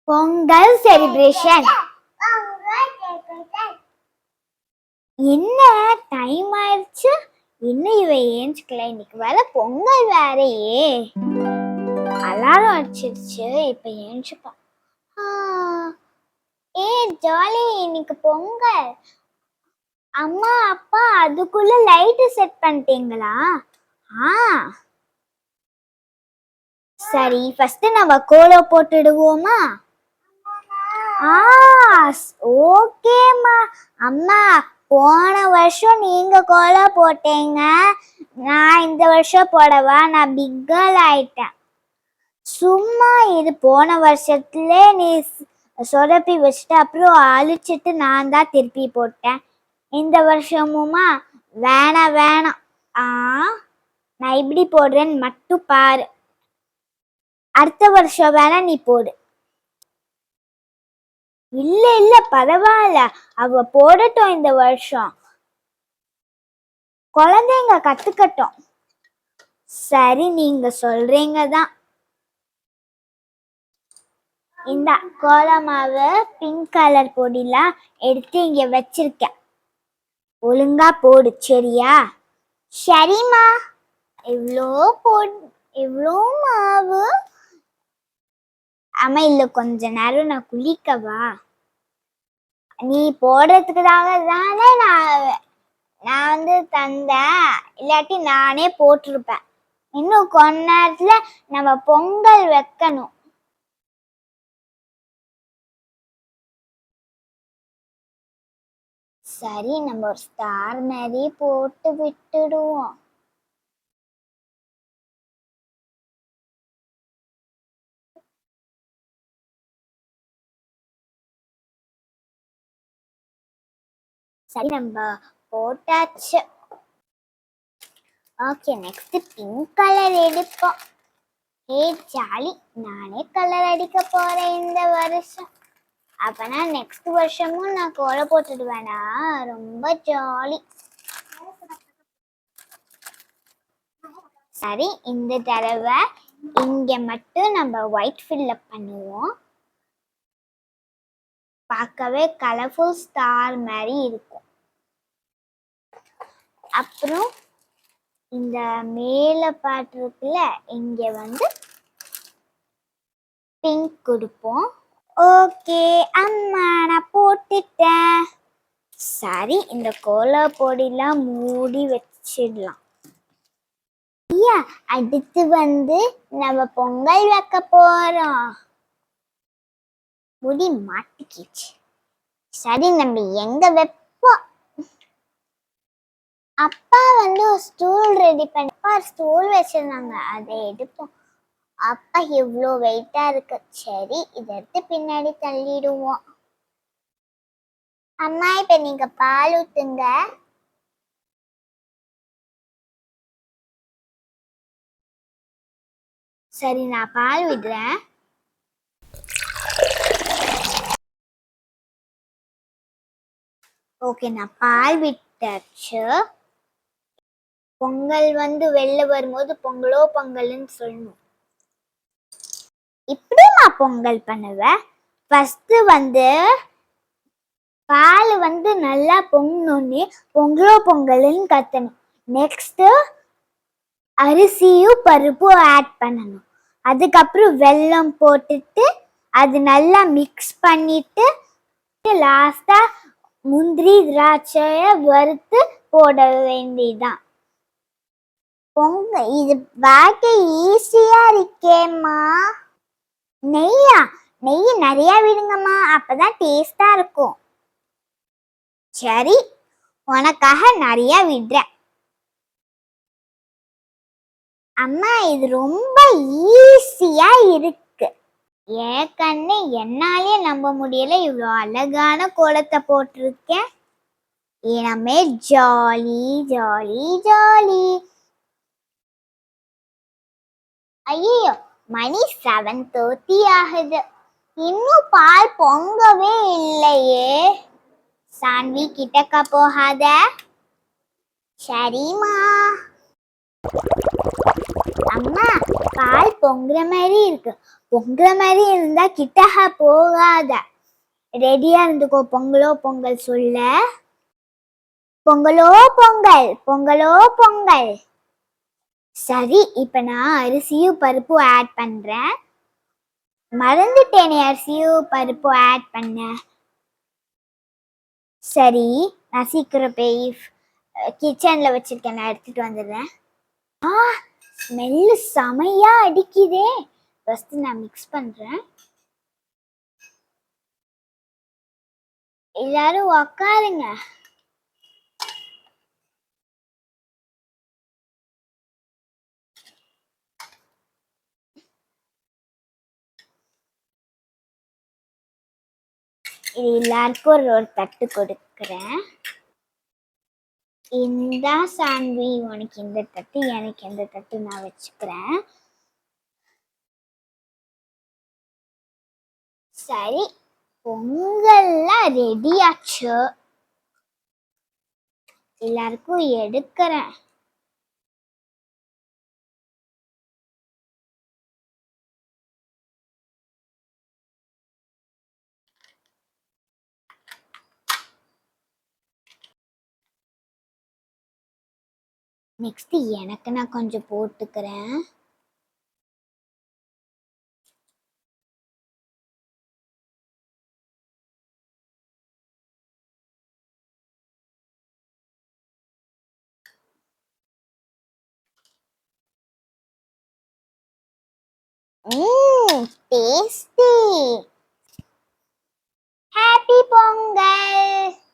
Pongal celebration. என்ன time ஆயிடுச்சு, இன்னும் இவ ஏஞ்சுக்கல. இன்னைக்கு வேற பொங்கல் வேறையே. அலாரம் அடிச்சிருச்சு, இப்ப ஏஞ்சுப்பா. ஏ ஜாலி, இன்னைக்கு பொங்கல். அம்மா அப்பா அதுக்குள்ள லைட் செட் பண்ணிட்டீங்களா? சரி, ஃபர்ஸ்ட் நம்ம கோலம் போட்டுடுவோமா? ஓகேம்மா. அம்மா, போன வருஷம் நீங்க கோலம் போட்டீங்க, நான் இந்த வருஷம் போடவா? நான் பிக் கேர்ள் ஆயிட்டேன். சும்மா இது, போன வருஷத்துல நீ சொதப்பி வச்சுட்டு அப்புறம் அழிச்சிட்டு நான் தான் திருப்பி போட்டேன். இந்த வருஷமுமா? வேணாம் வேணாம். நான் இப்படி போடுறேன்னு மட்டும் பாரு. அடுத்த வருஷம் வேணா நீ போடு. இல்ல இல்ல பரவாயில்ல, அவ போடட்டும். இந்த வருஷம் குழந்தைங்க கத்துக்கட்டும். சரி, நீங்க சொல்றீங்க தான். இந்த கோலமாவை பிங்க் கலர் பொடிலாம் எடுத்து இங்க வச்சிருக்கேன். ஒழுங்கா போடு, சரியா? சரிம்மா. இவ்வளோ மாவு? அம்மா இல்ல, கொஞ்ச நேரம் நான் குளிக்கவா? நீ போடுறதுக்கு தானே நான் தந்தேன், இல்லாட்டி நானே போட்டிருப்பேன். இன்னும் கொஞ்ச நேரத்துல நம்ம பொங்கல் வைக்கணும். சரி, நம்ம ஒரு ஸ்டார் மாதிரி போட்டு விட்டுடுவோம். சரி, நம்ம போட்டாச்சு. ஓகே, நெக்ஸ்ட் பிங்க் கலர் எடுப்போம். ஏ ஜாலி, நானே கலர் அடிக்க போறேன் இந்த வருஷம். அப்பனா நெக்ஸ்ட் வருஷமும் நான் கோலம் போட்டுடுவேனா? ரொம்ப ஜாலி. சரி, இந்த தடவை இங்க மட்டும் நம்ம ஒயிட் ஃபில்லப் பண்ணுவோம். பார்க்கவே கலர்ஃபுல் ஸ்டார் மாதிரி இருக்கும். அப்புறம் இந்த மேல பாட்டு இருக்குல்ல, இங்க பிங்க் கொடுப்போம். ஓகே அம்மா, நான் போட்டுட்டேன். சரி, இந்த கோலம் பொடிலாம் மூடி வச்சிடலாம். அடுத்து நம்ம பொங்கல் வைக்க போறோம். முடி மாட்டிக்கிச்சு. சரி, நம்ம எங்க வைப்போம்? அப்பா ஒரு ஸ்டூல் ரெடி பண்ணி ஸ்டூல் வச்சிருந்தாங்க, அதை எடுப்போம். அப்பா எவ்வளோ வெயிட்டா இருக்கு. சரி, இதை எடுத்து பின்னாடி தள்ளிடுவோம். அம்மா, இப்ப நீங்க பால் ஊத்துங்க. சரி, நான் பால் விடுறேன். ஓகே, நான் பால் விட்டாச்சு. பொங்கல் வெளில வரும்போது பொங்கலோ பொங்கல்னு சொல்லணும். இப்படிமா பொங்கல் பண்ணுவேன். ஃபர்ஸ்ட் பால் நல்லா பொங்கணுன்னே பொங்கலோ பொங்கல்னு கத்தணும். நெக்ஸ்ட் அரிசியும் பருப்பும் ஆட் பண்ணணும். அதுக்கப்புறம் வெல்லம் போட்டுட்டு அது நல்லா மிக்ஸ் பண்ணிட்டு லாஸ்டா முந்திரி திராட்சைய வறுத்து போட வேண்டியதுதான். பொங்கல் இது பார்க்க ஈஸியா இருக்கேம்மா. நெய் நிறைய விடுங்கம்மா, அப்பதான் டேஸ்டா இருக்கும். சரி, உனக்காக நிறைய விடுறேன். அம்மா, இது ரொம்ப ஈஸியா இருக்கு. ஏன் கண்ணு, என்னாலே நம்ப முடியல, இவ்வளோ அழகான கோலத்தை போட்டிருக்கேன். இனமே ஜாலி ஜாலி ஜாலி. ஐயோ, மணி 7:30 ஆகுது, இன்னும் பால் பொங்கவே இல்லையே. சான்வி, கிட்டக்க போகாத. சரிம்மா. அம்மா பால் பொங்குற மாதிரி இருக்கு. பொங்குற மாதிரி இருந்தா கிட்டக போகாத. ரெடியா இருந்துக்கோ. பொங்கலோ பொங்கல் சொல்ல. பொங்கலோ பொங்கல், பொங்கலோ பொங்கல். சரி, இப்ப நான் அரிசியும் பருப்பும் ஆட் பண்றேன். மறந்துட்டேனே அரிசியும் பருப்பும் ஆட் பண்ண. சரி, நான் சீக்கிரம் போய் கிச்சன்ல வச்சிருக்கேன், நான் எடுத்துட்டு வந்துடுறேன். ஸ்மெல்லு செமையா அடிக்குதே. ஃபர்ஸ்ட் நான் மிக்ஸ் பண்றேன். எல்லாரும் உக்காருங்க. இது எல்லாருக்கும் ஒரு தட்டு கொடுக்குறேன். இந்த சாண்ட்வி, உனக்கு இந்த தட்டு, எனக்கு இந்த தட்டு நான் வச்சுக்கிறேன். சரி, பொங்கல்லாம் ரெடி ஆச்சு. எல்லாருக்கும் எடுக்கிறேன். நெக்ஸ்ட் எனக்கு நான் கொஞ்சம் போட்டுக்கிறேன். டேஸ்டி. ஹாப்பி பொங்கல்.